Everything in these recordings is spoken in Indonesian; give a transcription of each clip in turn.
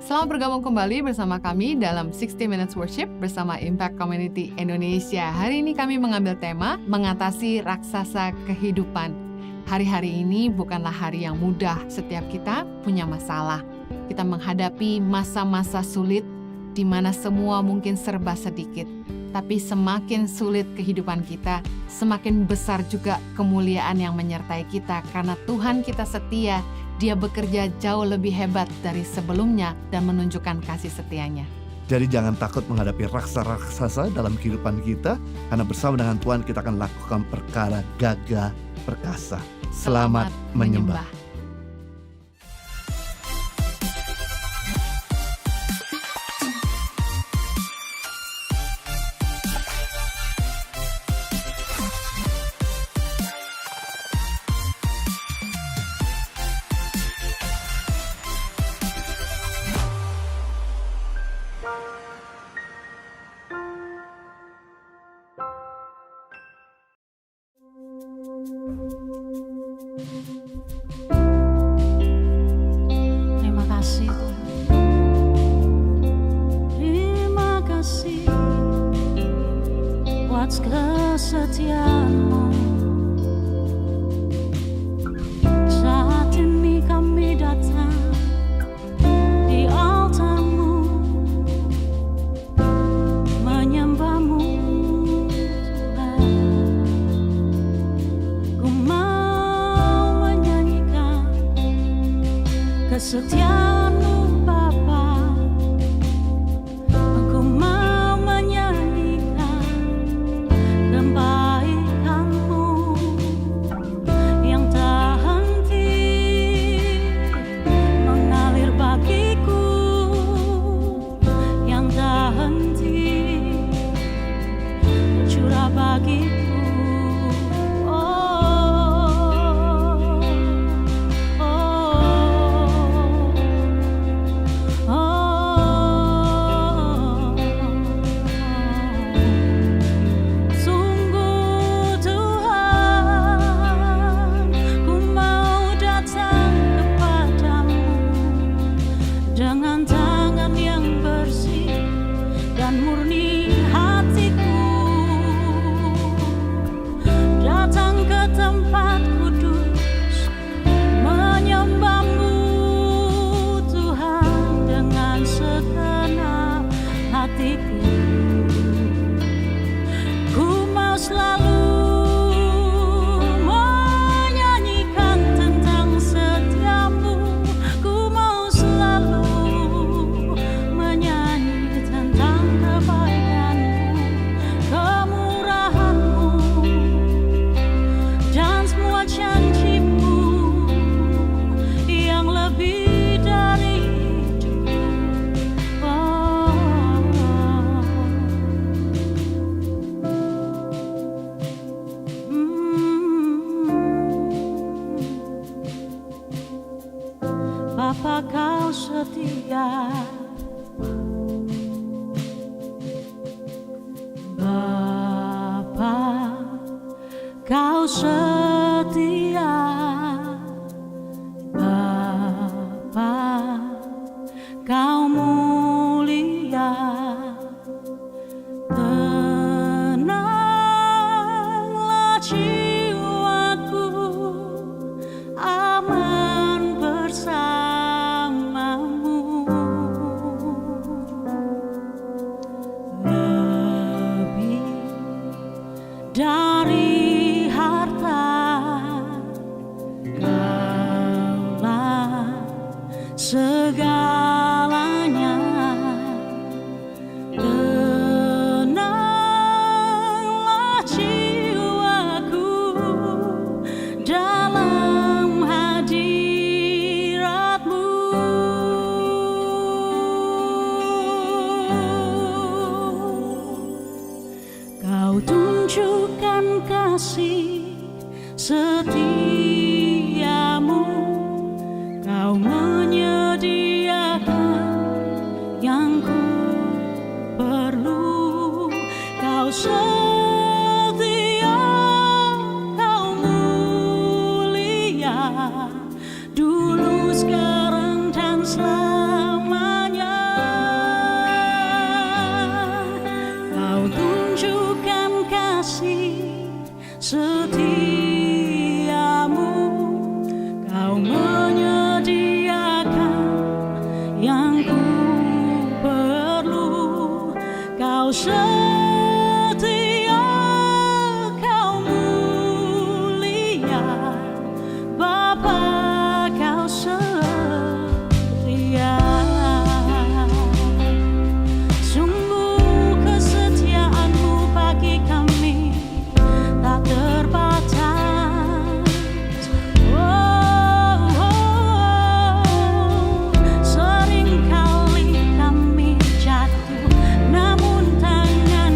Selamat bergabung kembali bersama kami dalam 60 Minutes Worship bersama Impact Community Indonesia. Hari ini kami mengambil tema mengatasi raksasa kehidupan. Hari-hari ini bukanlah hari yang mudah. Setiap kita punya masalah. Kita menghadapi masa-masa sulit di mana semua mungkin serba sedikit. Tapi semakin sulit kehidupan kita, semakin besar juga kemuliaan yang menyertai kita karena Tuhan kita setia. Dia bekerja jauh lebih hebat dari sebelumnya dan menunjukkan kasih setianya. Jadi jangan takut menghadapi raksasa dalam kehidupan kita, karena bersama dengan Tuhan kita akan lakukan perkara gagah perkasa. Selamat menyembah. Terima kasih Tuhan. Terima kasih buat kesetiaan-Mu. Saat ini kami datang di altar-Mu, menyembah-Mu Tuhan. Ku mau menyanyikan kesetiaan-Mu Bapa. Aku mau menyanyikan kebaikan-Mu yang tak henti mengalir bagiku, yang tak henti tercurah bagiku. Sungguh Tuhan, ku mau datang kepadamu dengan tangan yang bersih dan murni hatiku, datang ke tempat kudus menyembah-Mu Tuhan dengan segenap hatiku. Ku mau selalu menyanyikan tentang setiamu. Ku mau selalu menyanyi tentang kebaikan-Mu, kemurahan-Mu, dan semua janji-Mu yang lebih dari itu. Bapa, Kau setia. Bapa, Kau setia. Bapa, Kau mulia. Tenanglah jiwaku, aman bersama-Mu. Lebih dari harta, Kaulah segalanya. Tenanglah jiwaku dalam hadirat-Mu. Kau tunjukkan kasih setiamu. Kau menyediakan yang ku perlu. Kau setia, Kau mulia, dulu, sekarang, dan selamanya. kasih setiamu, Kau menyediakan yang ku perlu. Kau setia, Kau mulia, Bapa, Kau setia. Sungguh kesetiaan-Mu bagi kami tak terbatas. Seringkali kami jatuh, namun tangan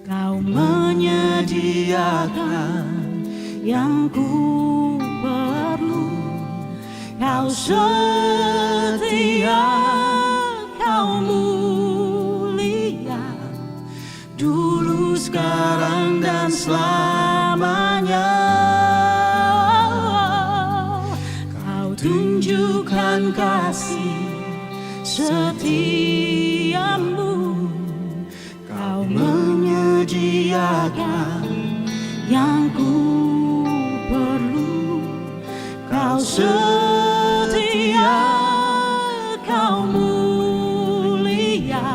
Kau menyediakan yang ku perlu. Kau setia, kau mulia, dulu, sekarang, dan selamanya. Kau tunjukkan kasih setiamu. Kau menyediakan yang ku perlu. Kau setia, kau mulia,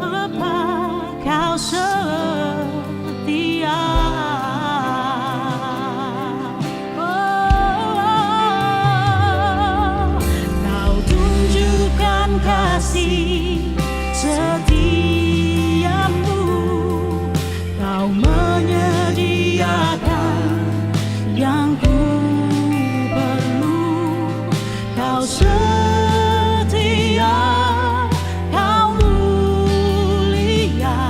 Bapa, kau setia. Oh, kau tunjukkan kasih setiamu. Kau menyediakan yang ku perlu. Kau setia, kau mulia,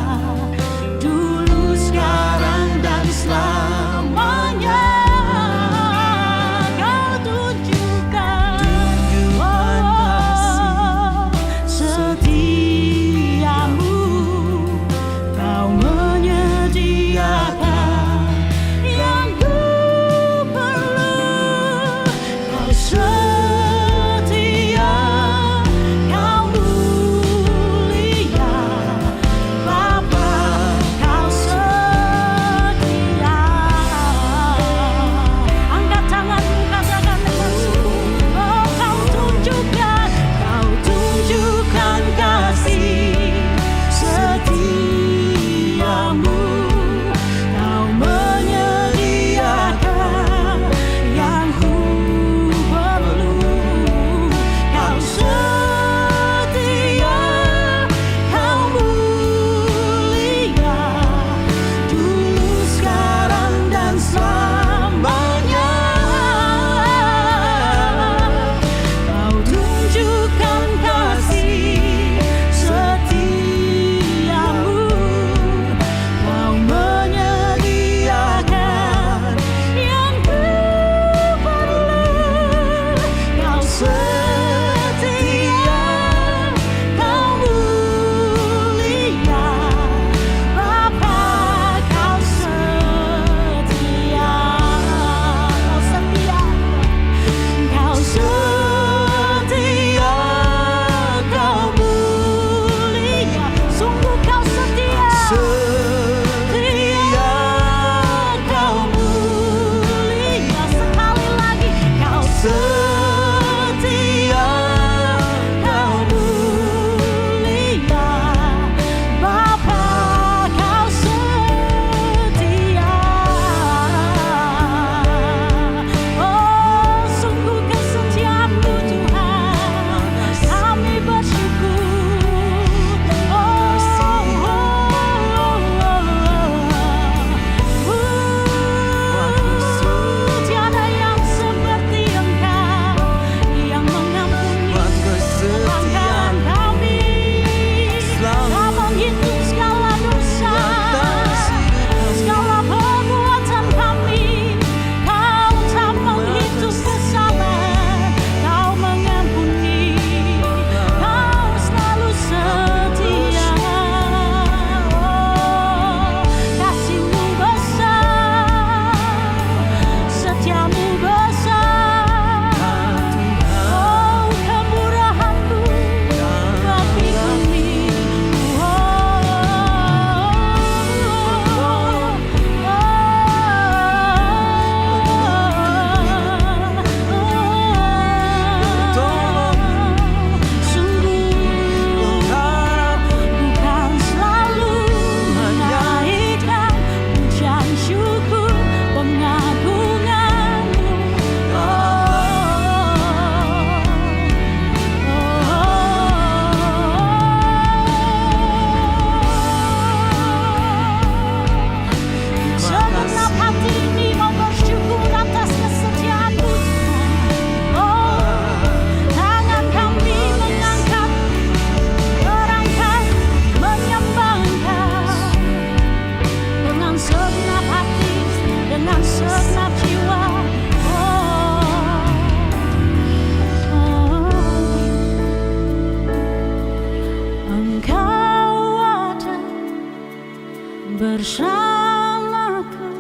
bersamaku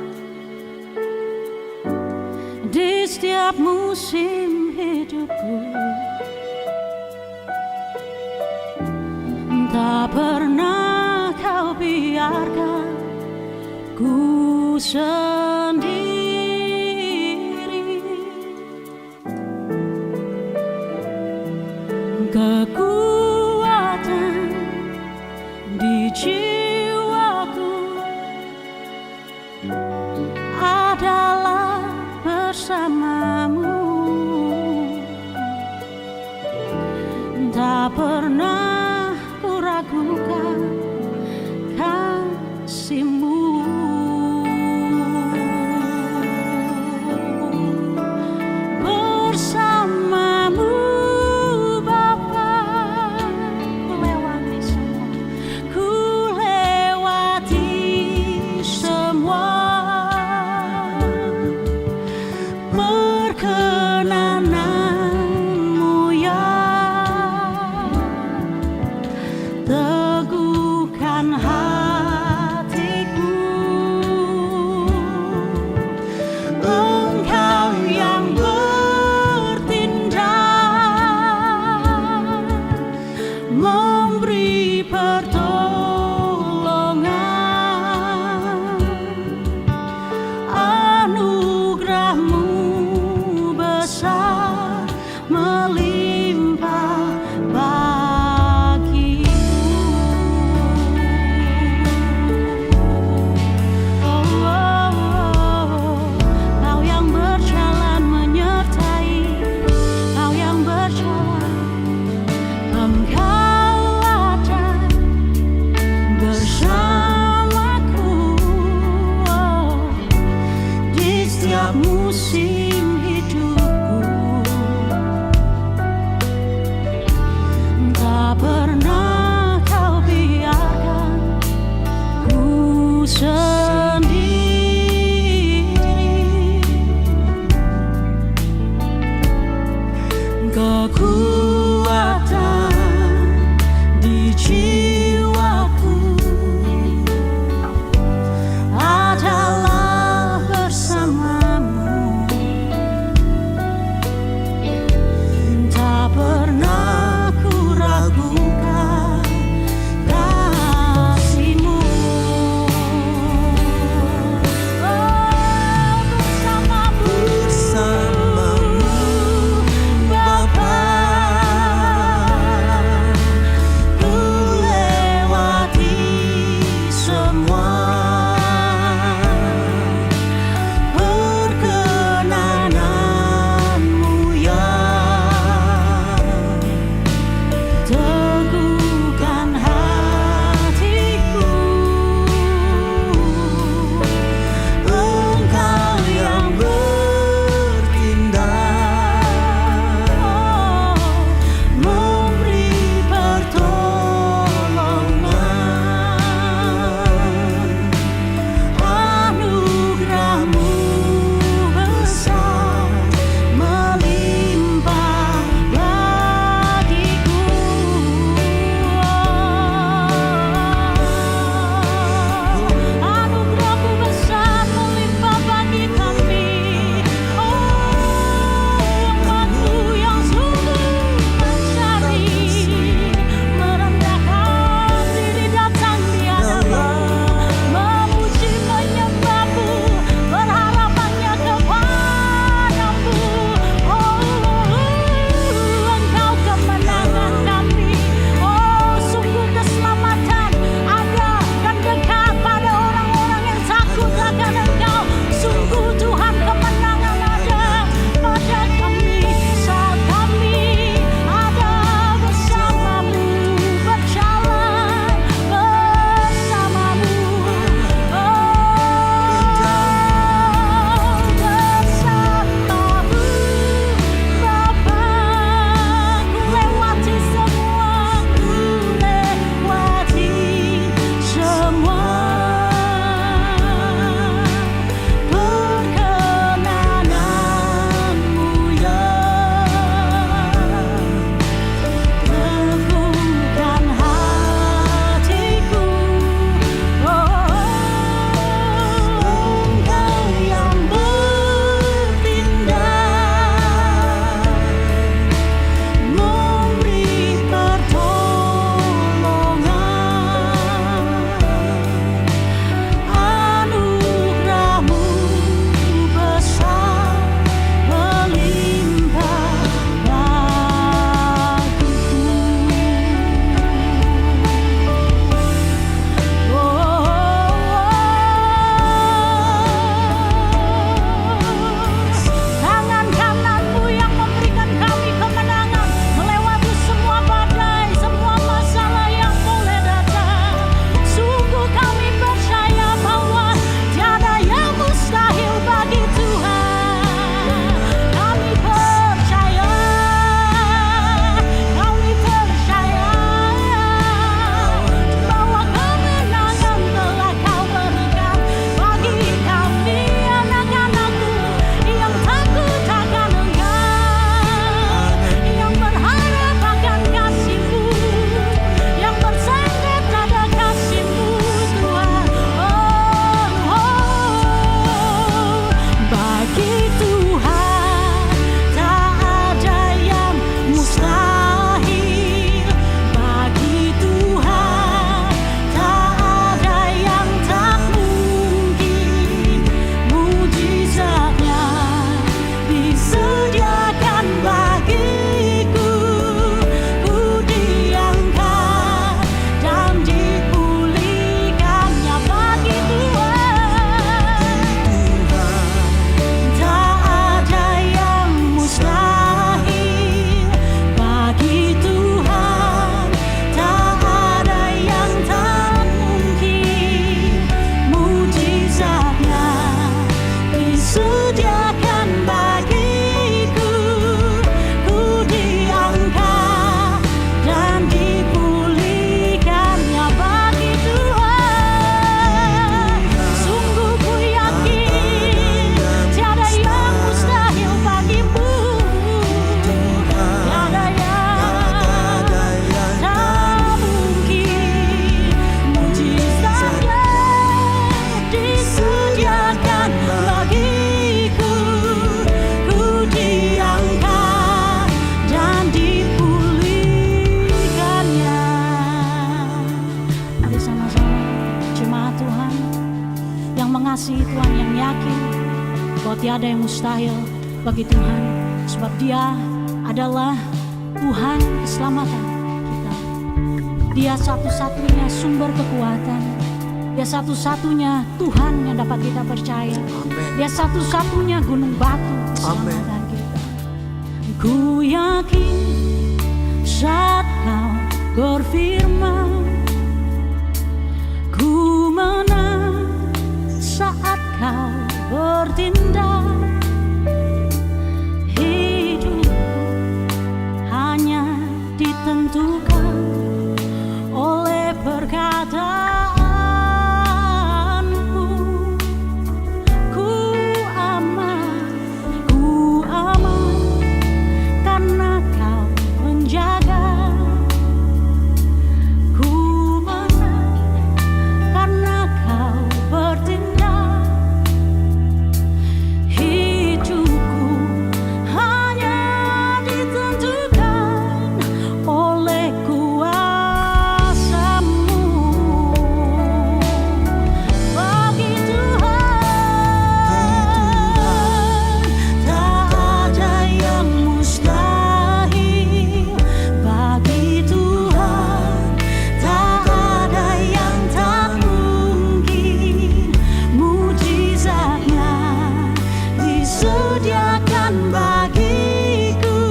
di setiap musim hidupku. Tak pernah kau biarkan ku sendiri. Kekuatan di jiwaku adalah bersamamu. Tak pernah ku ragukan kasihmu. Bersamamu Bapa, ku lewati semua, ku lewati semua. Perkenananmu ya teguhkan hatiku. Engkau yang bertindak, memberi pertolongan. Anugerahmu besar melimpah bagiku. Oh, oh, oh. Kau yang berjalan menyertai, kau yang berjalan, engkau ada bersamaku, oh, di setiap musim hidupku. Tak pernah kau biarkan ku sendiri. Kekuatan di jiwaku adalah bersamamu. Tak pernah ku ragukan kasihmu. mengasihi Tuhan, yang yakin bahwa tiada yang mustahil bagi Tuhan, sebab Dia adalah Tuhan keselamatan kita. Dia satu-satunya sumber kekuatan. Dia satu-satunya Tuhan yang dapat kita percaya. Dia satu-satunya gunung batu keselamatan kita. Ku yakin saat Kau berfirman, ku menang saat Kau bertindak. Hidupku hanya ditentukan oleh perkataanmu. Ku aman karena Kau menjaga. Ku menang karena Kau bertindak. Hidupku hanya ditentukan oleh kuasa-Mu. Bagi Tuhan tak ada yang mustahil. Bagi Tuhan tak ada yang tak mungkin. Mujizatnya disediakan bagiku.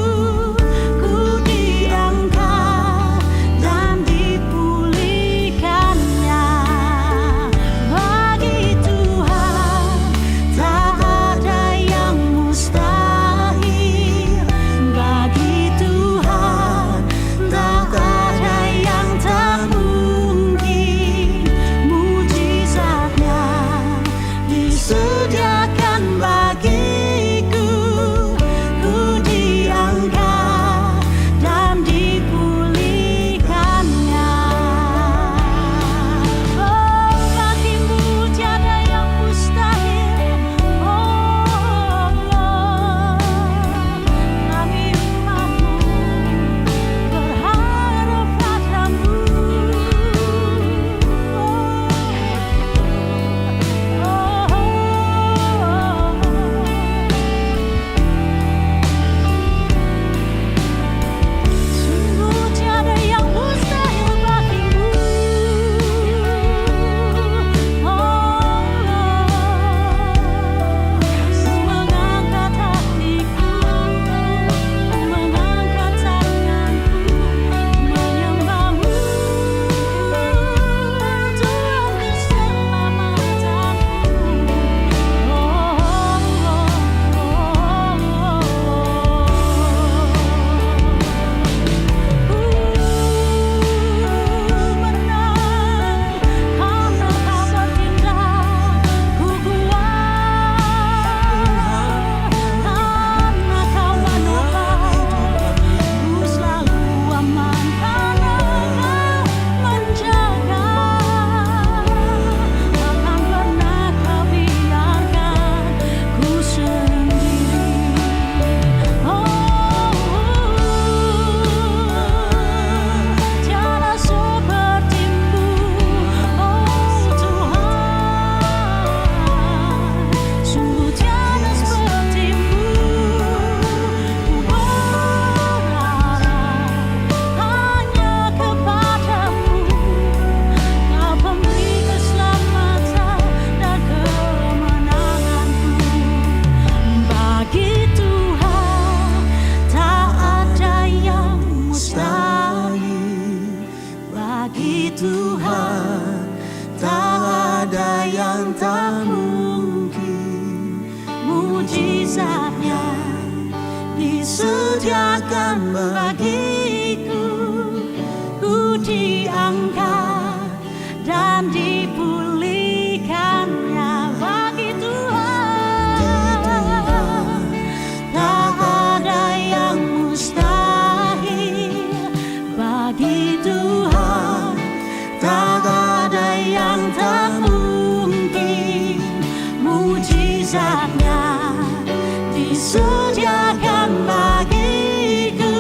Ku diangkat dan dipulihkannya. Bagi Tuhan tak ada yang mustahil. Bagi Tuhan tak ada yang tak mungkin. Mujizatnya disediakan bagiku. Ku diangkat dan dipulihkannya. Oh, bagimu tiada yang mustahil. Oh, kami umat-Mu berharap padamu. Sungguh tiada yang mustahil bagimu. Ku mengangkat hatiku, ku mengangkat tanganku, menyembah-Mu, Tuhan keselamatanku. Menang karena Kau bertindak. Ku kuat karena Kau menolong. Ku selalu aman karena Kau menjaga. Takkan pernah Kau biarkan ku sendiri. Tiada seperti-Mu, oh Tuhan. Sungguh tiada seperti-Mu. Ku berharap hanya kepada-Mu, Kau pemberi keselamatan dan kemenanganku. Bagi Tuhan tak ada yang mustahil. Bagi Tuhan tak ada yang tak mungkin. Mujizatnya disediakan bagiku. Ku diangkat dan dipulihkannya. Bagi Tuhan tak ada yang mustahil. Bagi Tuhan tak ada yang tak mungkin. Mujizatnya disediakan bagiku.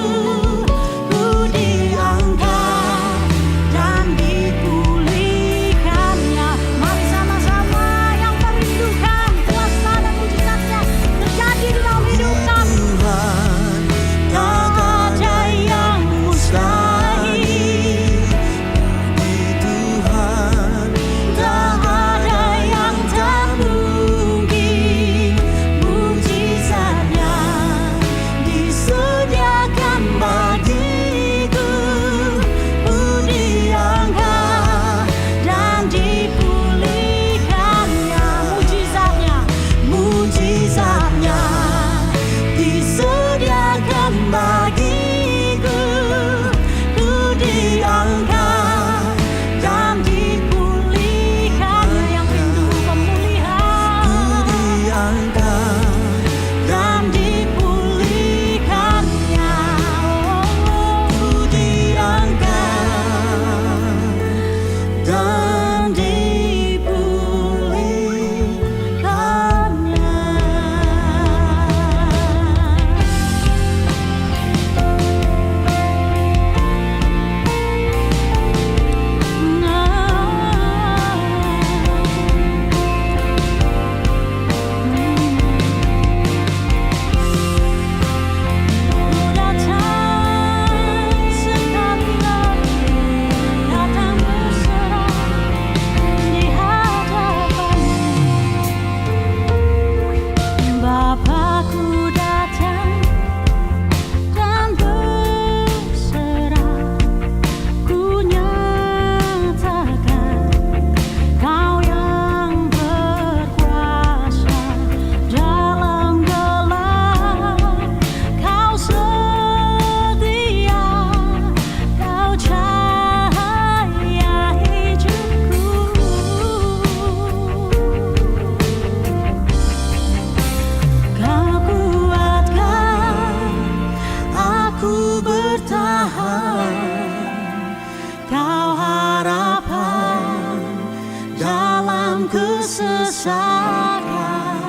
sesatkan,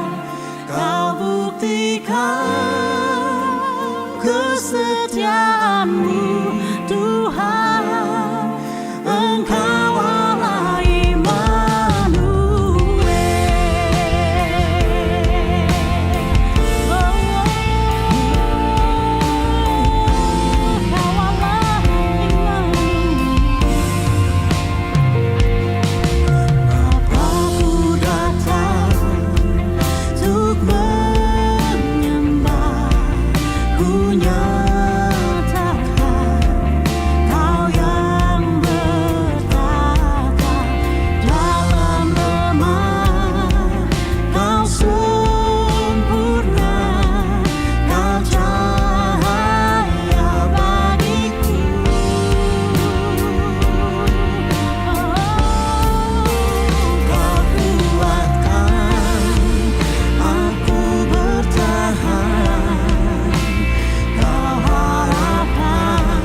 kau buktikan kesetiaan-Mu Tuhan. Engkau Allah Immanuel. Engkau Allah Immanuel. Bapa-Ku datang untuk menyembah, ku nyatakan Kau yang bertata dalam lemah, Kau sempurna, Kau cahaya bagiku. Kau kuatkan aku bertahan, Kau harapkan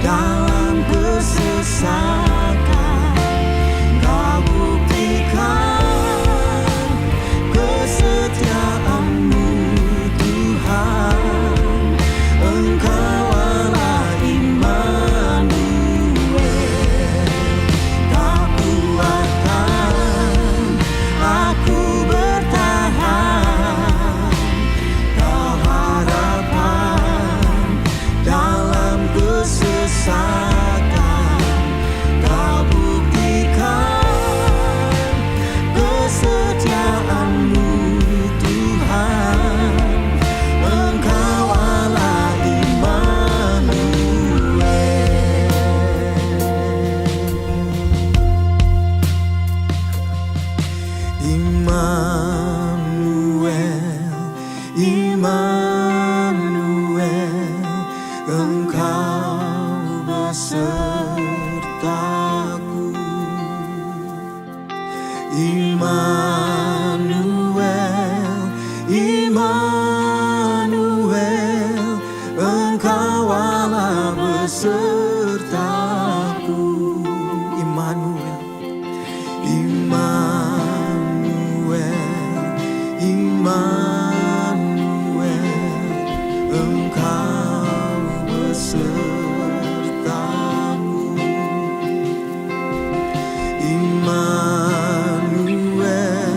dalam kesesakan, Kau buktikan kesetiaan-Mu Tuhan. Engkau Allah Immanuel. Kau kuatkan aku bertahan, Kau harapan dalam kesesakan, Kau buktikan kesetiaan-Mu Tuhan. Engkau Allah Immanuel. Immanuel, Engkau besertaku. Immanuel, Immanuel, Engkau Allah besertaku. Immanuel, Immanuel, Immanuel, Engkau besertamu. Immanuel,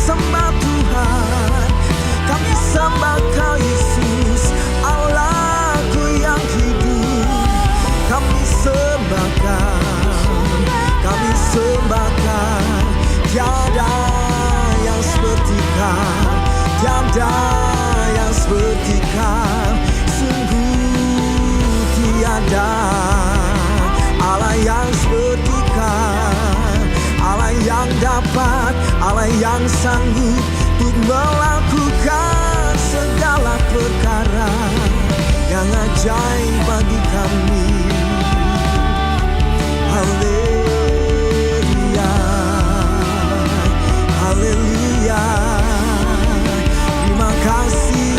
sembah Tuhan, kami sembah Kau Yesus, Allahku yang hidup. Kami sembah Kau, kami sembah Kau. Tiada yang seperti Kau, tiada yang seperti Kau. Sungguh tiada Allah yang seperti Kau, Allah yang dapat, Allah yang sanggup untuk melakukan segala perkara yang ajaib bagi kami. Haleluya, haleluya. Terima kasih.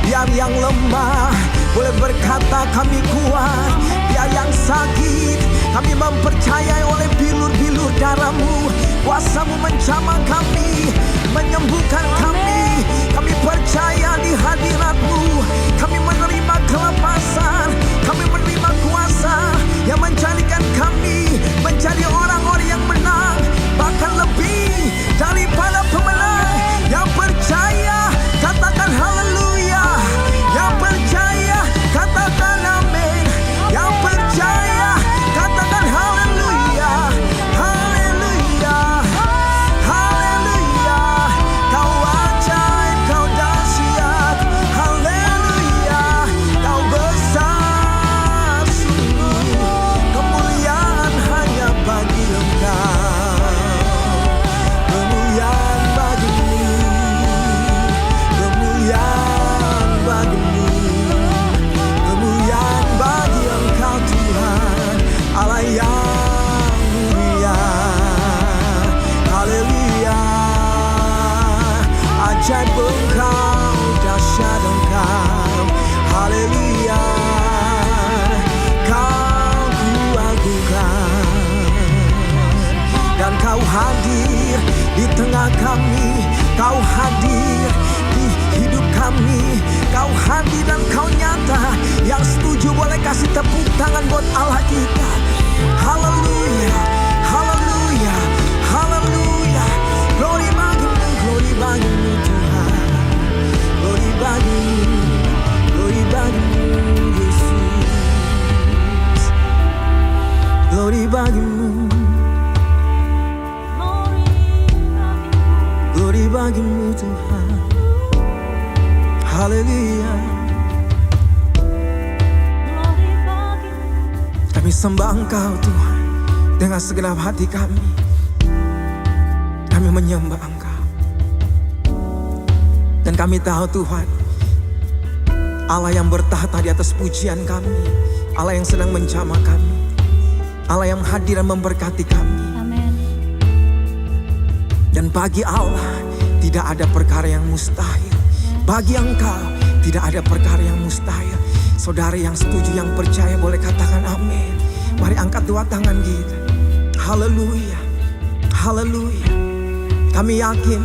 Biar yang lemah boleh berkata kami kuat, biar yang sakit kami mempercayai oleh bilur-bilur darah-Mu. Kuasa-Mu menjamah kami, menyembuhkan kami. Kami percaya di hadirat-Mu. Kami menerima kelepasan, kami menerima kuasa yang menjadikan kami menjadi orang-orang yang menang, bahkan lebih daripada pemenang. Yang percaya katakan haleluya, yang percaya katakan amin, yang percaya katakan haleluya, haleluya, haleluya. Kau ajaib, Kau dahsyat, haleluya. Kau besar sungguh, kemuliaan hanya bagi Engkau, kemuliaan bagi-Mu, kemuliaan bagi-Mu, kemuliaan bagi Engkau Tuhan, Allah yang mulia. Haleluya, ajaib Engkau, dahsyat Engkau. Haleluya, Kau kuagungkan, dan Kau hadir di tengah kami. Kau hadir di hidup kami. Kau hadir dan Kau nyata. Yang setuju boleh kasih tepuk tangan buat Allah kita. Haleluya, haleluya, haleluya. Glory bagi-Mu, glory bagi-Mu Tuhan. Glory bagi-Mu, glory bagi-Mu Yesus. Glory bagi-Mu, glory bagi-Mu Tuhan. Haleluya. Kami sembah Engkau Tuhan dengan segenap hati kami. Kami menyembah Engkau. Dan kami tahu Tuhan, Allah yang bertahta di atas pujian kami, Allah yang sedang menjamah kami, Allah yang hadir dan memberkati kami. Amin. Dan bagi Allah tidak ada perkara yang mustahil. Bagi Engkau tidak ada perkara yang mustahil. Saudara yang setuju, yang percaya boleh katakan amin. Mari angkat dua tangan kita. Haleluya, haleluya. Kami yakin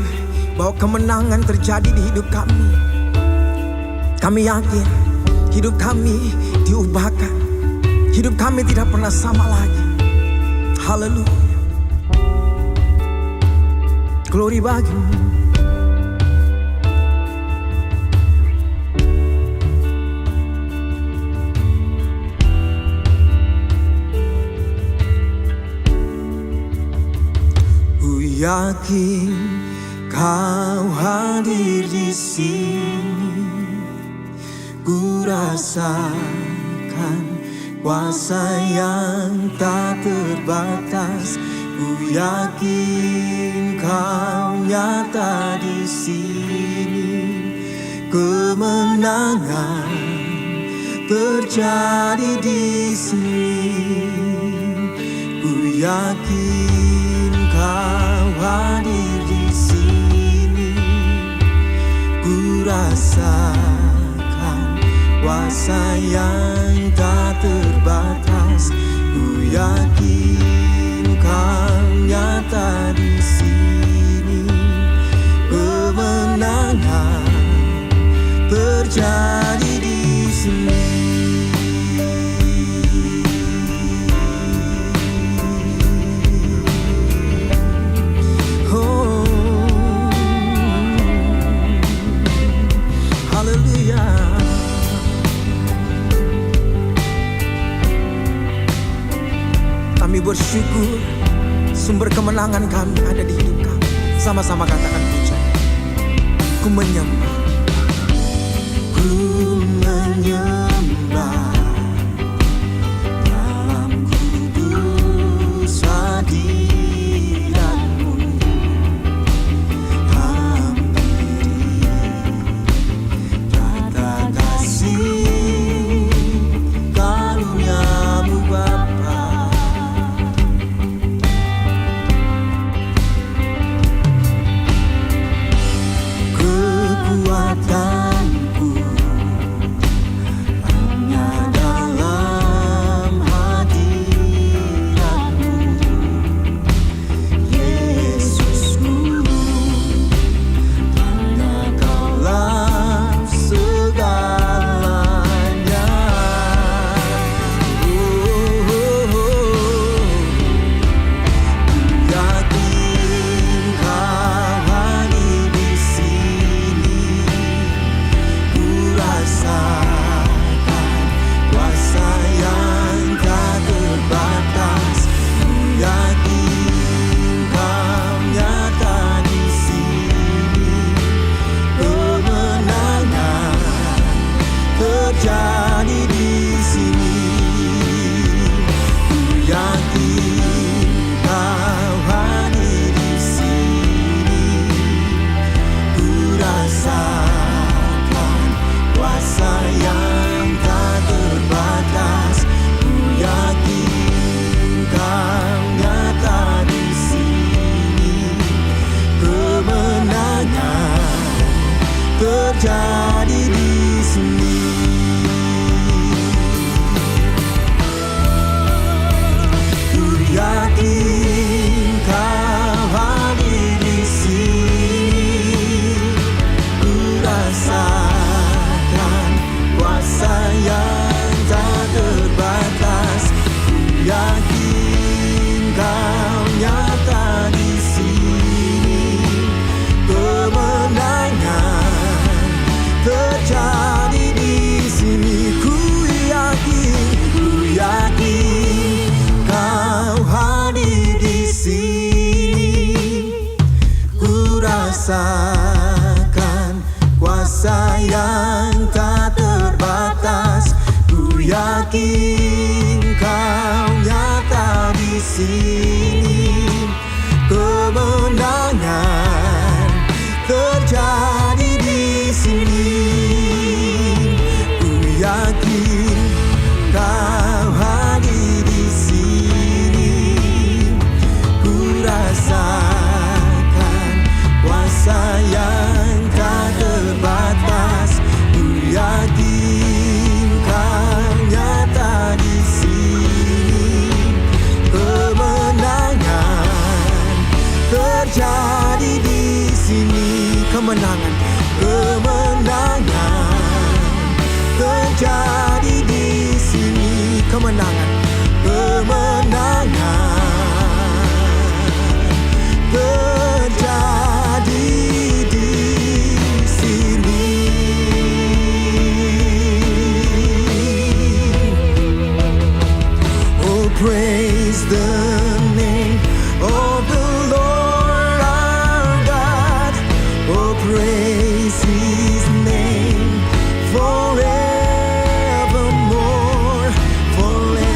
bahwa kemenangan terjadi di hidup kami. Kami yakin hidup kami diubahkan. Hidup kami tidak pernah sama lagi. Haleluya. Glory bagi-Mu. Yakin Kau hadir di sini, ku rasakan kuasa yang tak terbatas. Ku yakin Kau nyata di sini, kemenangan terjadi di sini. Ku yakin Kau hadir di sini, ku rasakan kuasa yang tak terbatas. Ku yakin Kau nyata di sini, kemenangan terjadi di sini. syukur, sumber kemenangan kami ada di hidup kami. Sama-sama katakan puja. Ku menyembah, ku menyembah dalam kudus hadirat-Mu. Hampiri tata kasih karunia-Mu Bapa. Kekuatanku hanya dalam hadirat-Mu, Yesusku, karena Kaulah segalanya. Yakin Kau hadir di sini, ku rasakan kuasa yang tak terbatas. Ku yakin Kau nyata di sini, kemenangan terjadi di sini. Ku yakin Kau hadir di sini, ku rasakan kuasa yang tak terbatas. Ku yakin Kau nyata di sini, kemenangan terjadi di sini. Ku yakin Kau hadir di sini, ku rasakan kuasa yang tak terbatas. Ku yakin Kau nyata di sini, kemenangan terjadi di sini. Ku yakin Kau hadir di sini, ku rasakan kuasa yang tak terbatas. Ku yakin Kau nyata di sini, kemenangan terjadi di sini. Ku yakin Kau hadir di sini, ku rasakan kuasa yang tak terbatas. Ku yakin Kau nyata di sini, kemenangan terjadi di sini. Kemenangan, kemenangan terjadi di sini. Kemenangan, kemenangan terjadi di sini. Oh, praise the name of the Lord our God. Oh, praise His name forevermore, forevermore.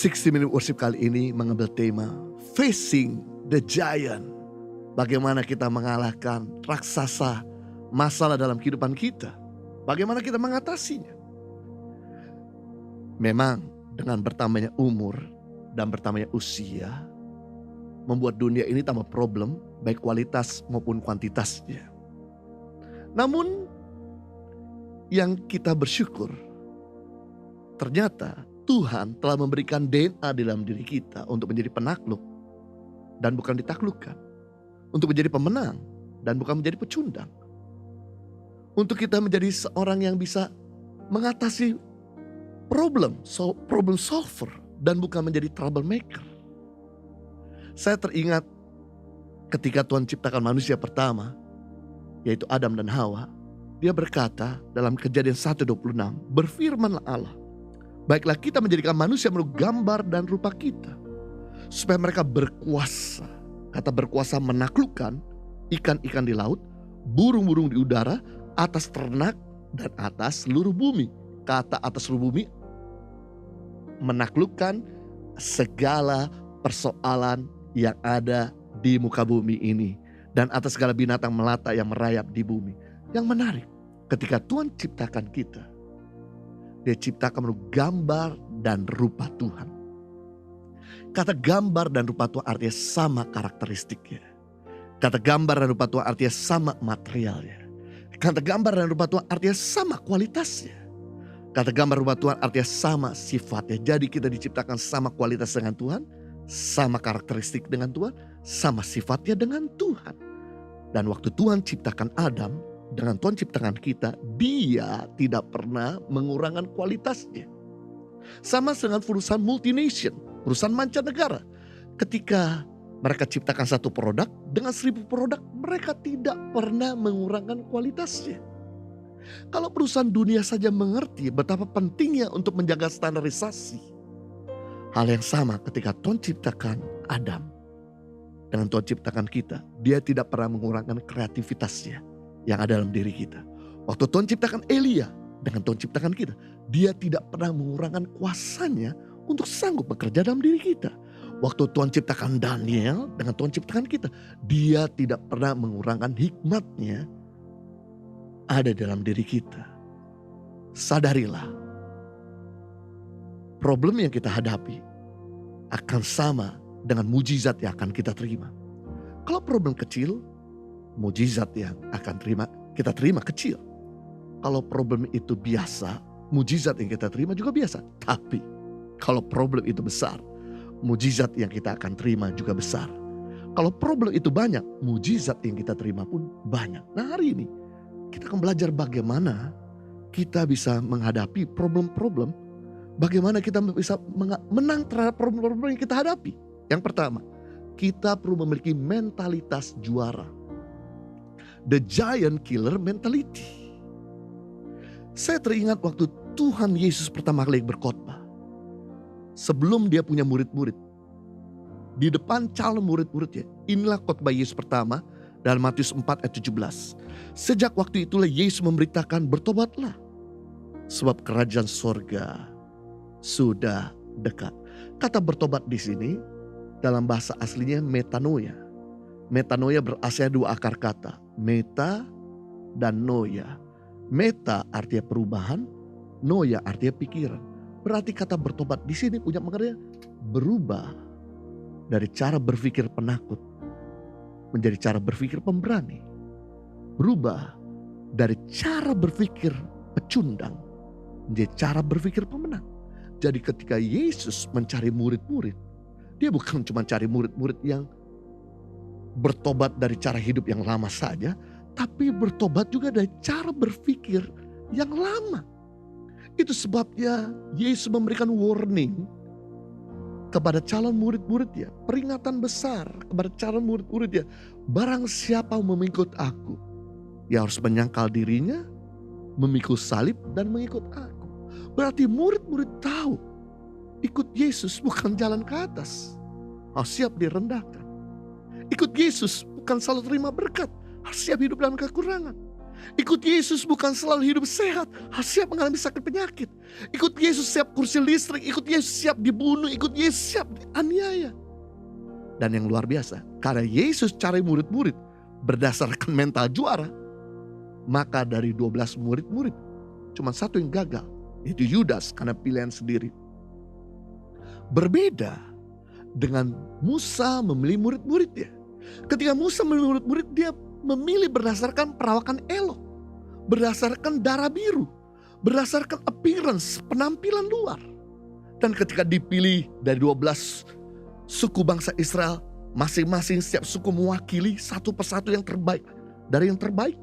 60 Minute Worship kali ini mengambil tema Facing the Giant. Bagaimana kita mengalahkan raksasa masalah dalam kehidupan kita. Bagaimana kita mengatasinya. Memang dengan bertambahnya umur dan bertambahnya usia membuat dunia ini tambah problem, baik kualitas maupun kuantitasnya. Namun yang kita bersyukur, ternyata Tuhan telah memberikan DNA di dalam diri kita untuk menjadi penakluk dan bukan ditaklukkan. Untuk menjadi pemenang dan bukan menjadi pecundang. Untuk kita menjadi seorang yang bisa mengatasi problem solver dan bukan menjadi troublemaker. Saya teringat ketika Tuhan ciptakan manusia pertama, yaitu Adam dan Hawa. Dia berkata dalam Kejadian 1:26, berfirmanlah Allah, baiklah kita menjadikan manusia menurut gambar dan rupa kita, supaya mereka berkuasa. Kata berkuasa menaklukkan ikan-ikan di laut, burung-burung di udara, atas ternak dan atas seluruh bumi. Kata atas seluruh bumi menaklukkan segala persoalan yang ada di muka bumi ini. Dan atas segala binatang melata yang merayap di bumi. Yang menarik, ketika Tuhan ciptakan kita, Dia ciptakan menurut gambar dan rupa Tuhan. Kata gambar dan rupa Tuhan artinya sama karakteristiknya. Kata gambar dan rupa Tuhan artinya sama materialnya. Kata gambar dan rupa Tuhan artinya sama kualitasnya. Kata gambar rupa Tuhan artinya sama sifatnya. Jadi kita diciptakan sama kualitas dengan Tuhan, sama karakteristik dengan Tuhan, sama sifatnya dengan Tuhan. Dan waktu Tuhan ciptakan Adam, dengan Tuhan ciptakan kita, Dia tidak pernah mengurangkan kualitasnya. Sama dengan perusahaan multination, perusahaan mancanegara. Ketika mereka ciptakan satu produk, dengan 1000 produk mereka tidak pernah mengurangkan kualitasnya. Kalau perusahaan dunia saja mengerti betapa pentingnya untuk menjaga standarisasi. Hal yang sama ketika Tuhan ciptakan Adam. Dengan Tuhan ciptakan kita, Dia tidak pernah mengurangkan kreativitasnya yang ada dalam diri kita. Waktu Tuhan ciptakan Elia, dengan Tuhan ciptakan kita, Dia tidak pernah mengurangkan kuasanya untuk sanggup bekerja dalam diri kita. Waktu Tuhan ciptakan Daniel, dengan Tuhan ciptakan kita, Dia tidak pernah mengurangkan hikmatnya ada dalam diri kita. Sadarilah, problem yang kita hadapi akan sama dengan mujizat yang akan kita terima. Kalau problem kecil, mujizat yang akan kita terima kecil. Kalau problem itu biasa, mujizat yang kita terima juga biasa. Tapi kalau problem itu besar, mujizat yang kita akan terima juga besar. Kalau problem itu banyak, mujizat yang kita terima pun banyak. Nah, hari ini kita akan belajar bagaimana kita bisa menghadapi problem-problem. Bagaimana kita bisa menang terhadap problem-problem yang kita hadapi. Yang pertama, kita perlu memiliki mentalitas juara. The giant killer mentality. Saya teringat waktu Tuhan Yesus pertama kali berkhotbah. Sebelum Dia punya murid-murid. Di depan calon murid-muridnya. Inilah khotbah Yesus pertama dalam Matius 4 ayat 17. Sejak waktu itulah Yesus memberitakan, bertobatlah. Sebab kerajaan sorga sudah dekat. Kata bertobat di sini dalam bahasa aslinya metanoia. Metanoia berasal dua akar kata. Meta dan noia. Meta artinya perubahan, noia artinya pikiran. Berarti kata bertobat di sini punya maknanya berubah dari cara berpikir penakut menjadi cara berpikir pemberani. Berubah dari cara berpikir pecundang menjadi cara berpikir pemenang. Jadi ketika Yesus mencari murid-murid, Dia bukan cuma cari murid-murid yang bertobat dari cara hidup yang lama saja, tapi bertobat juga dari cara berpikir yang lama. Itu sebabnya Yesus memberikan warning kepada calon murid-muridnya, peringatan besar kepada calon murid-muridnya. Barang siapa mengikut aku, ia harus menyangkal dirinya, memikul salib dan mengikut aku. Berarti murid-murid tahu ikut Yesus bukan jalan ke atas, harus siap direndahkan. Ikut Yesus bukan selalu terima berkat, harus siap hidup dalam kekurangan. Ikut Yesus bukan selalu hidup sehat, siap mengalami sakit penyakit. Ikut Yesus siap kursi listrik, ikut Yesus siap dibunuh, ikut Yesus siap dianiaya. Dan yang luar biasa, karena Yesus cari murid-murid berdasarkan mental juara, maka dari 12 murid-murid cuma satu yang gagal, yaitu Yudas, karena pilihan sendiri. Berbeda dengan Musa memilih murid-muridnya. Ketika Musa memilih murid-murid, dia memilih berdasarkan perawakan elok, berdasarkan darah biru, berdasarkan appearance, penampilan luar. Dan ketika dipilih dari 12 suku bangsa Israel, masing-masing setiap suku mewakili satu persatu yang terbaik dari yang terbaik.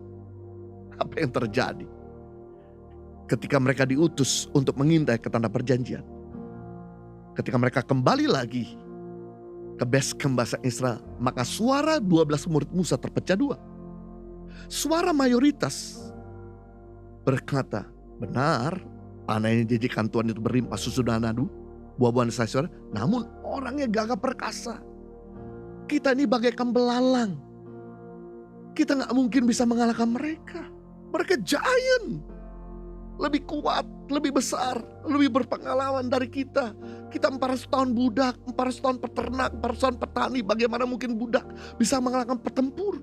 Apa yang terjadi? Ketika mereka diutus untuk mengintai ke tanah perjanjian, ketika mereka kembali lagi ke base camp bangsa Israel, maka suara 12 murid Musa terpecah dua. Suara mayoritas berkata, benar, panah yang dijanjikan Tuhan itu berlimpah susu dan madu, buah-buahan sayur, namun orangnya gagah perkasa. Kita ini bagaikan belalang. Kita gak mungkin bisa mengalahkan mereka. Mereka giant, lebih kuat, lebih besar, lebih berpengalaman dari kita. Kita 400 tahun budak, 400 tahun peternak, 400 tahun petani. Bagaimana mungkin budak bisa mengalahkan petempur?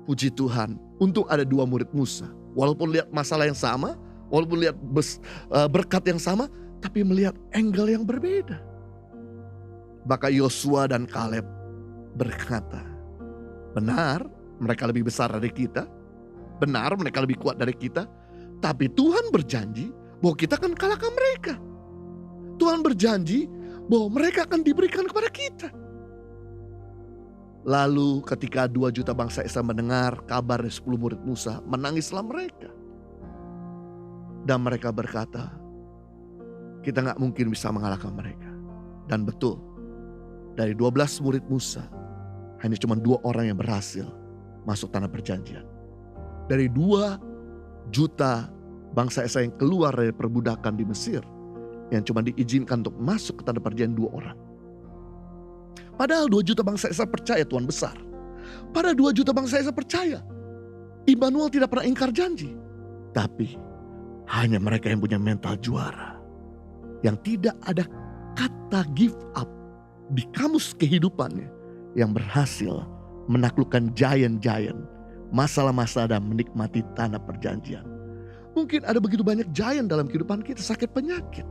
Puji Tuhan, untung ada 2 murid Musa. Walaupun lihat masalah yang sama, walaupun lihat berkat yang sama, tapi melihat angle yang berbeda. Maka Yosua dan Kaleb berkata, benar mereka lebih besar dari kita, benar mereka lebih kuat dari kita, tapi Tuhan berjanji bahwa kita akan kalahkan mereka. Tuhan berjanji bahwa mereka akan diberikan kepada kita. Lalu ketika 2 juta bangsa Israel mendengar kabar dari 10 murid Musa, menangislah mereka. Dan mereka berkata, kita gak mungkin bisa mengalahkan mereka. Dan betul, dari 12 murid Musa, hanya cuma 2 orang yang berhasil masuk tanah perjanjian. Dari 2 juta bangsa Israel yang keluar dari perbudakan di Mesir, yang cuma diizinkan untuk masuk ke tanah perjanjian 2 orang. Padahal 2 juta bangsa Israel percaya Tuhan besar. Padahal 2 juta bangsa Israel percaya Immanuel tidak pernah ingkar janji. Tapi hanya mereka yang punya mental juara, yang tidak ada kata give up di kamus kehidupannya, yang berhasil menaklukkan giant-giant, masalah-masalah, dan menikmati tanah perjanjian. Mungkin ada begitu banyak giant dalam kehidupan kita, sakit penyakit,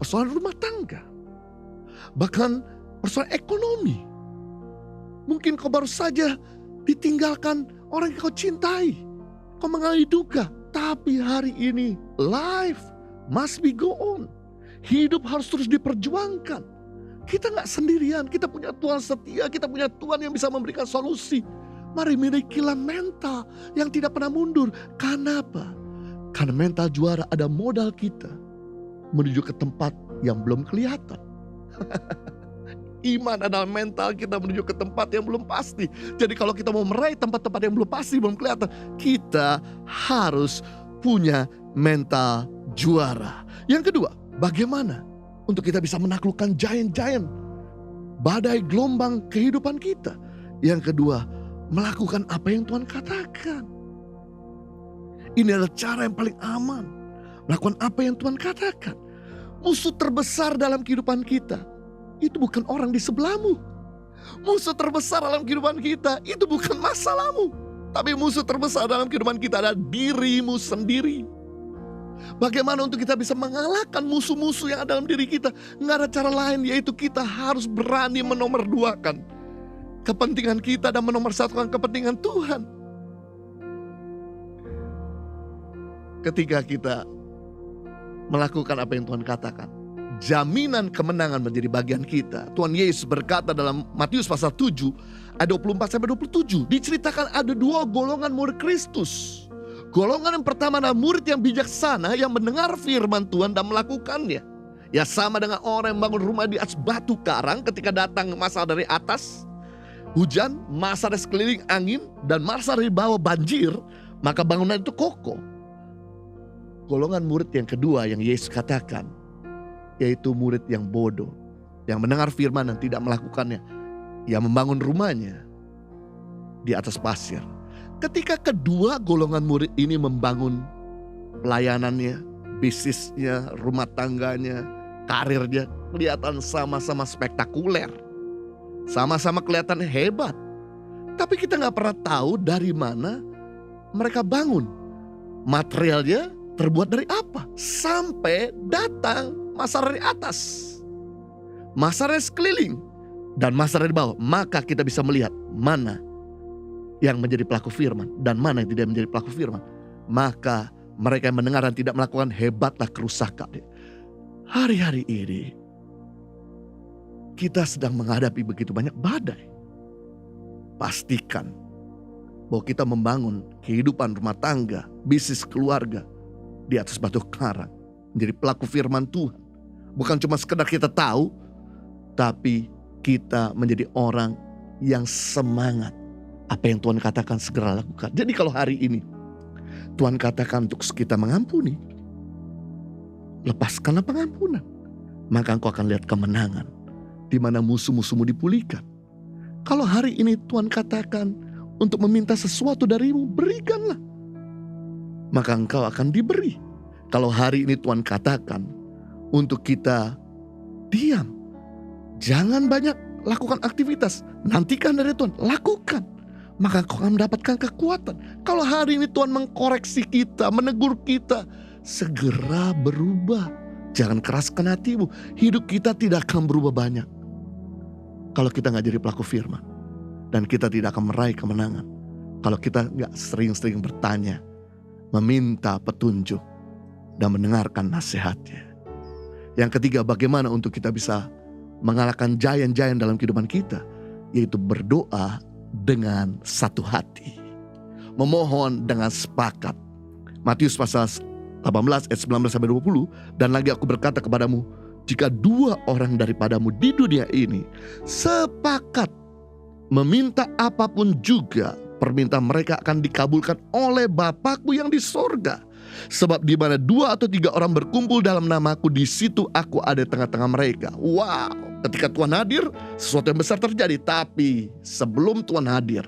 persoalan rumah tangga, bahkan persoalan ekonomi. Mungkin kau baru saja ditinggalkan orang yang kau cintai, kau mengalami duka, tapi hari ini life must be go on. Hidup harus terus diperjuangkan. Kita gak sendirian, kita punya Tuhan setia, kita punya Tuhan yang bisa memberikan solusi. Mari milikilah mental yang tidak pernah mundur. Karena apa? Karena mental juara ada modal kita menuju ke tempat yang belum kelihatan. Iman adalah mental kita menuju ke tempat yang belum pasti. Jadi kalau kita mau meraih tempat-tempat yang belum pasti, belum kelihatan, kita harus punya mental juara. Yang kedua, bagaimana untuk kita bisa menaklukkan giant-giant, badai gelombang kehidupan kita? Yang kedua, melakukan apa yang Tuhan katakan. Ini adalah cara yang paling aman. Melakukan apa yang Tuhan katakan. Musuh terbesar dalam kehidupan kita itu bukan orang di sebelahmu. Musuh terbesar dalam kehidupan kita itu bukan masalahmu. Tapi musuh terbesar dalam kehidupan kita adalah dirimu sendiri. Bagaimana untuk kita bisa mengalahkan musuh-musuh yang ada dalam diri kita? Nggak ada cara lain, yaitu kita harus berani menomorduakan kepentingan kita dan menomorsatukan kepentingan Tuhan. Ketika kita melakukan apa yang Tuhan katakan, jaminan kemenangan menjadi bagian kita. Tuhan Yesus berkata dalam Matius pasal 7 ayat 24-27, diceritakan ada 2 golongan murid Kristus. Golongan yang pertama adalah murid yang bijaksana, yang mendengar firman Tuhan dan melakukannya. Ya, sama dengan orang yang bangun rumah di atas batu karang, ketika datang masalah dari atas, hujan, masalah dari sekeliling angin, dan masalah dari bawah banjir, maka bangunan itu kokoh. Golongan murid yang kedua yang Yesus katakan, yaitu murid yang bodoh, yang mendengar firman dan tidak melakukannya, yang membangun rumahnya di atas pasir. Ketika kedua golongan murid ini membangun pelayanannya, bisnisnya, rumah tangganya, karirnya, kelihatan sama-sama spektakuler. Sama-sama kelihatan hebat. Tapi kita gak pernah tahu dari mana mereka bangun. Materialnya terbuat dari apa? Sampai datang masalah dari atas, masalah sekeliling, dan masalah di bawah. Maka kita bisa melihat mana yang menjadi pelaku firman dan mana yang tidak menjadi pelaku firman. Maka mereka yang mendengar dan tidak melakukan, hebatlah kerusakan. Hari-hari ini kita sedang menghadapi begitu banyak badai. Pastikan bahwa kita membangun kehidupan rumah tangga, bisnis keluarga di atas batu karang, menjadi pelaku firman Tuhan. Bukan cuma sekedar kita tahu, tapi kita menjadi orang yang semangat. Apa yang Tuhan katakan segera lakukan. Jadi kalau hari ini Tuhan katakan untuk kita mengampuni, lepaskanlah pengampunan. Maka engkau akan lihat kemenangan, di mana musuh-musuhmu dipulihkan. Kalau hari ini Tuhan katakan untuk meminta sesuatu darimu, berikanlah. Maka engkau akan diberi. Kalau hari ini Tuhan katakan untuk kita diam, jangan banyak lakukan aktivitas, nantikan dari Tuhan, lakukan. Maka kau akan mendapatkan kekuatan. Kalau hari ini Tuhan mengkoreksi kita, menegur kita, segera berubah. Jangan keraskan hatimu. Hidup kita tidak akan berubah banyak kalau kita gak jadi pelaku firman. Dan kita tidak akan meraih kemenangan kalau kita gak sering-sering bertanya, meminta petunjuk, dan mendengarkan nasihatnya. Yang ketiga, bagaimana untuk kita bisa mengalahkan giant-giant dalam kehidupan kita, yaitu berdoa dengan satu hati, memohon dengan sepakat. Matius pasal 18 ayat 19-20, dan lagi aku berkata kepadamu, jika dua orang daripadamu di dunia ini sepakat meminta apapun juga, permintaan mereka akan dikabulkan oleh Bapakku yang di sorga. Sebab di mana 2 atau 3 orang berkumpul dalam namaku, di situ aku ada di tengah-tengah mereka. Wow, ketika Tuhan hadir, sesuatu yang besar terjadi. Tapi sebelum Tuhan hadir,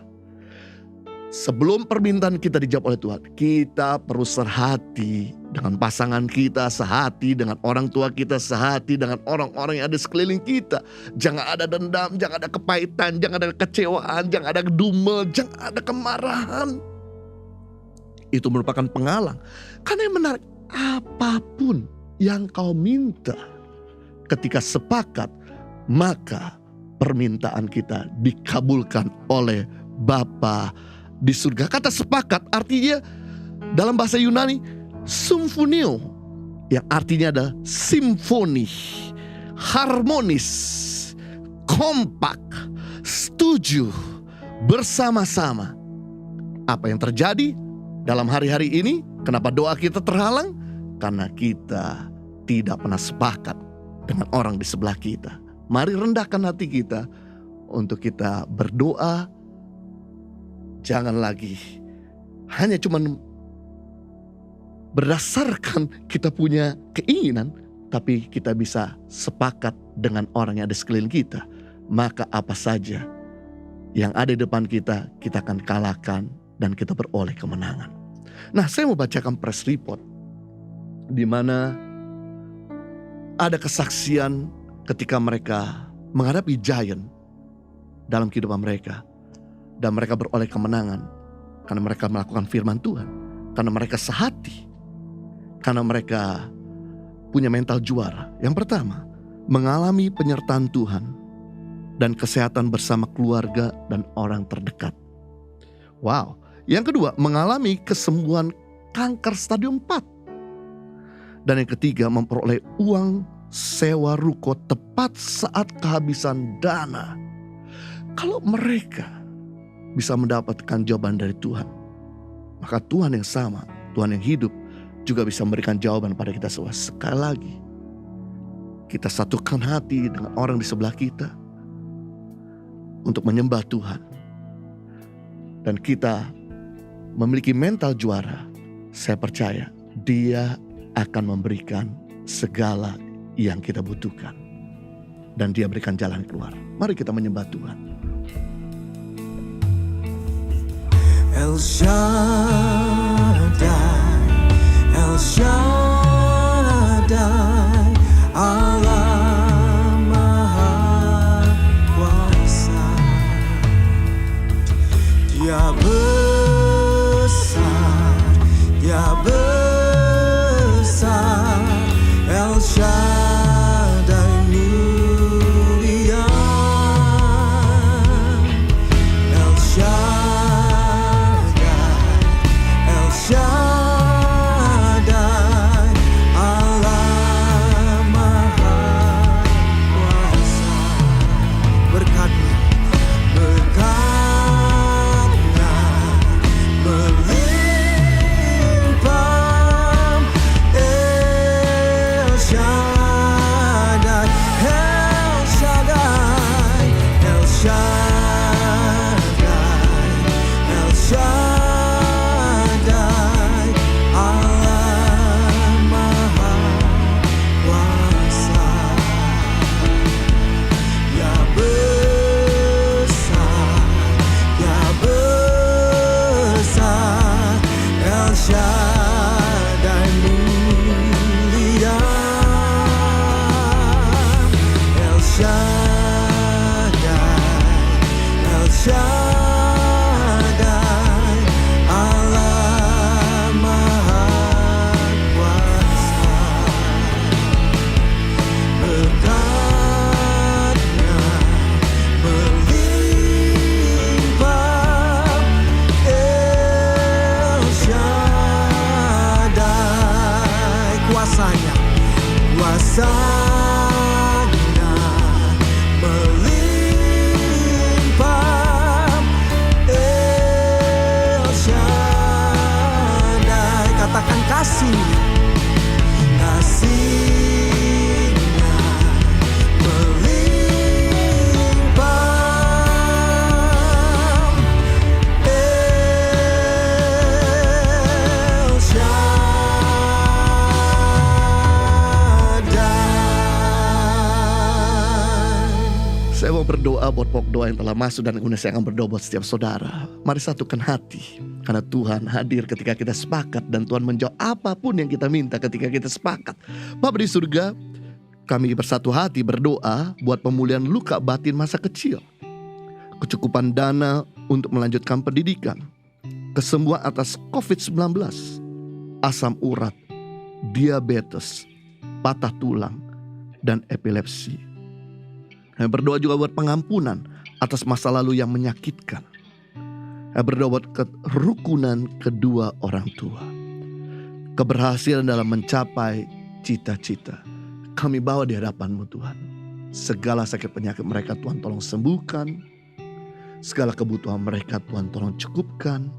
sebelum permintaan kita dijawab oleh Tuhan, kita perlu sehati dengan pasangan kita, sehati dengan orang tua kita, sehati dengan orang-orang yang ada sekeliling kita. Jangan ada dendam, jangan ada kepahitan, jangan ada kecewaan, jangan ada dumel, jangan ada kemarahan. Itu merupakan penghalang. Karena yang menarik, apapun yang kau minta ketika sepakat, maka permintaan kita dikabulkan oleh Bapa di surga. Kata sepakat artinya dalam bahasa Yunani symphonio, yang artinya adalah simfoni, harmonis, kompak, setuju, bersama-sama. Apa yang terjadi dalam hari-hari ini? Kenapa doa kita terhalang? Karena kita tidak pernah sepakat dengan orang di sebelah kita. Mari rendahkan hati kita untuk kita berdoa. Jangan lagi hanya cuman berdasarkan kita punya keinginan, tapi kita bisa sepakat dengan orang yang ada sekeliling kita. Maka apa saja yang ada di depan kita, kita akan kalahkan dan kita beroleh kemenangan. Nah, saya mau bacakan press report di mana ada kesaksian ketika mereka menghadapi giant dalam kehidupan mereka, dan mereka beroleh kemenangan karena mereka melakukan firman Tuhan, karena mereka sehati, karena mereka punya mental juara. Yang pertama, mengalami penyertaan Tuhan dan kesehatan bersama keluarga dan orang terdekat. Wow. Yang kedua, mengalami kesembuhan kanker stadium 4. Dan yang ketiga, memperoleh uang sewa ruko tepat saat kehabisan dana. Kalau mereka bisa mendapatkan jawaban dari Tuhan, maka Tuhan yang sama, Tuhan yang hidup, juga bisa memberikan jawaban pada kita semua. Sekali lagi, kita satukan hati dengan orang di sebelah kita untuk menyembah Tuhan. Dan kita memiliki mental juara. Saya percaya Dia akan memberikan segala yang kita butuhkan, dan Dia berikan jalan keluar. Mari kita menyembah Tuhan. El Shaddai, El Shaddai, Allah Maha Kuasa. Dia besar, Dia besar, El Shaddai mulia, El Shaddai, El Shaddai, Allah Maha Kuasa. Berkat-Nya, berkat-Nya melimpah. El Shaddai, El Shaddai, El Shaddai, El Shaddai, Allah Maha Kuasa. Ya besar, Ya besar, El Shaddai mulia, El Shaddai, El Shaddai, Allah Maha Kuasa. Berkat-Nya melimpah. El Shaddai, kuasanya, kuasanya melimpah. El Shaddai, katakan kasih, kasih-Nya melimpah. El Shaddai. Saya mau berdoa buat pokok doa yang telah masuk dan kemudian saya akan berdoa buat setiap saudara. Mari satukan hati. Karena Tuhan hadir ketika kita sepakat dan Tuhan menjawab apapun yang kita minta ketika kita sepakat. Bapa di surga, kami bersatu hati berdoa buat pemulihan luka batin masa kecil. Kecukupan dana untuk melanjutkan pendidikan. Kesembuhan atas COVID-19. Asam urat, diabetes, patah tulang, dan epilepsi. Kami berdoa juga buat pengampunan atas masa lalu yang menyakitkan. Kami berdoa buat kerukunan kedua orang tua. Keberhasilan dalam mencapai cita-cita. Kami bawa di hadapan-Mu Tuhan. Segala sakit penyakit mereka Tuhan tolong sembuhkan. Segala kebutuhan mereka Tuhan tolong cukupkan.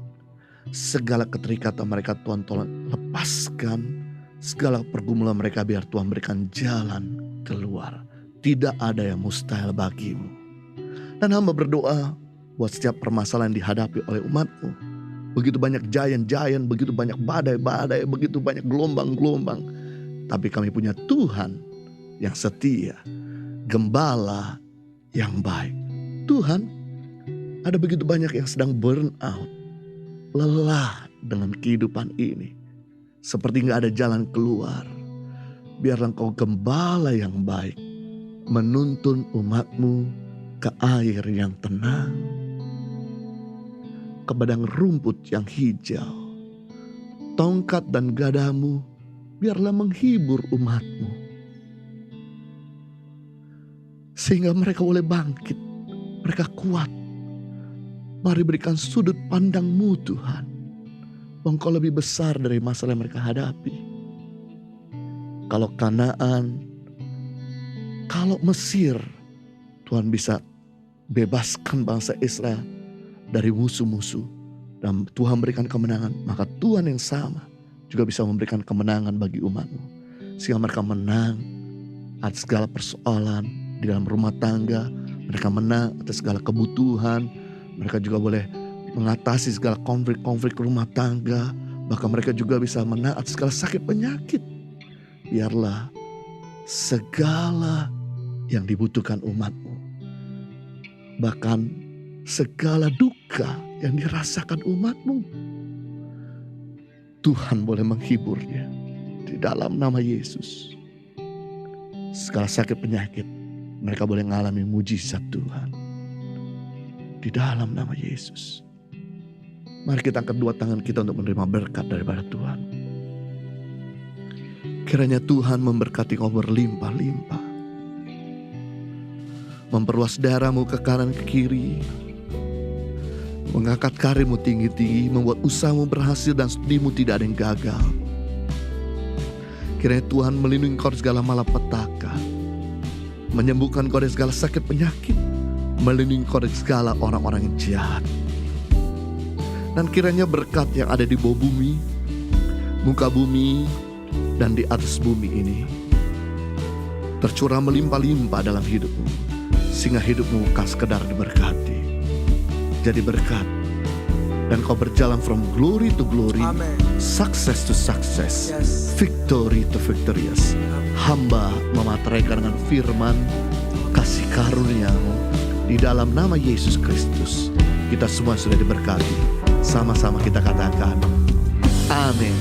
Segala keterikatan mereka Tuhan tolong lepaskan. Segala pergumulan mereka biar Tuhan berikan jalan keluar. Tidak ada yang mustahil bagi-Mu. Dan hamba berdoa buat setiap permasalahan yang dihadapi oleh umat-Mu. Begitu banyak giant-giant, begitu banyak badai-badai, begitu banyak gelombang-gelombang. Tapi kami punya Tuhan yang setia, gembala yang baik. Tuhan, ada begitu banyak yang sedang burn out, lelah dengan kehidupan ini. Seperti gak ada jalan keluar. Biarlah Engkau gembala yang baik menuntun umat-Mu ke air yang tenang, ke padang rumput yang hijau. Tongkat dan gadamu biarlah menghibur umat-Mu, sehingga mereka boleh bangkit, mereka kuat. Mari berikan sudut pandang-Mu Tuhan, Engkau lebih besar dari masalah yang mereka hadapi. Kalau Kanaan, kalau Mesir, Tuhan bisa bebaskan bangsa Israel dari musuh-musuh. Dan Tuhan berikan kemenangan. Maka Tuhan yang sama juga bisa memberikan kemenangan bagi umat-Mu. Sehingga mereka menang atas segala persoalan di dalam rumah tangga. Mereka menang atas segala kebutuhan. Mereka juga boleh mengatasi segala konflik-konflik rumah tangga. Bahkan mereka juga bisa menang atas segala sakit penyakit. Biarlah segala yang dibutuhkan umat-Mu, bahkan segala duka yang dirasakan umat-Mu. Tuhan boleh menghiburnya di dalam nama Yesus. Segala sakit penyakit, mereka boleh mengalami mujizat Tuhan di dalam nama Yesus. Mari kita angkat dua tangan kita untuk menerima berkat daripada Tuhan. Kiranya Tuhan memberkati kau berlimpah-limpah, memperluas daerahmu ke kanan ke kiri, mengangkat karirmu tinggi-tinggi, membuat usahamu berhasil dan studimu tidak ada yang gagal. Kiranya Tuhan melindungi kau dari segala malapetaka, menyembuhkan kau dari segala sakit penyakit, melindungi kau dari segala orang-orang yang jahat. Dan kiranya berkat yang ada di bawah bumi, muka bumi, dan di atas bumi ini tercurah melimpah-limpah dalam hidupmu, sehingga hidupmu bukan sekedar diberkati, jadi berkat. Dan kau berjalan from glory to glory, Amen. success to success, Yes. victory to victorious. Hamba memateraikan dengan firman kasih karunia-Mu di dalam nama Yesus Kristus. Kita semua sudah diberkati. Sama-sama kita katakan amin.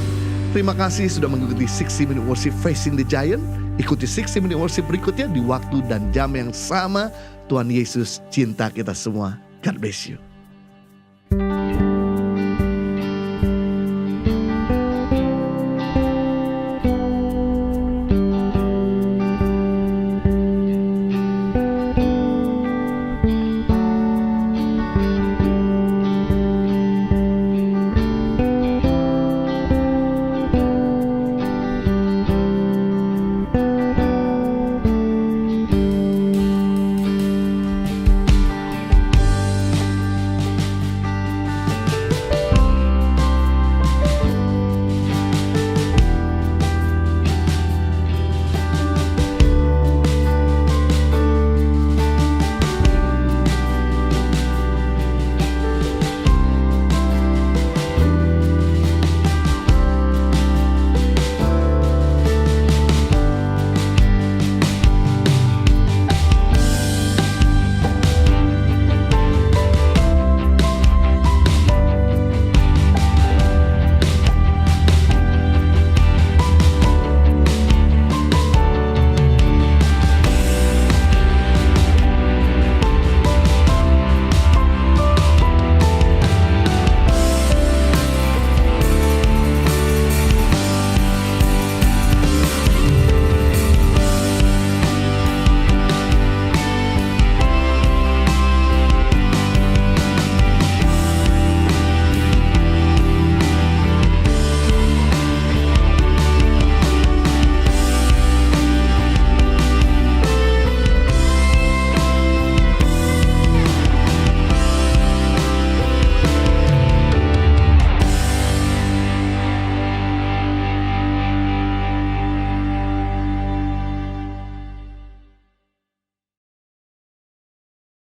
Terima kasih sudah mengikuti 60 Minute Worship Facing the Giant. Ikuti 60 Minute Worship berikutnya di waktu dan jam yang sama. Tuhan Yesus cinta kita semua. God bless you.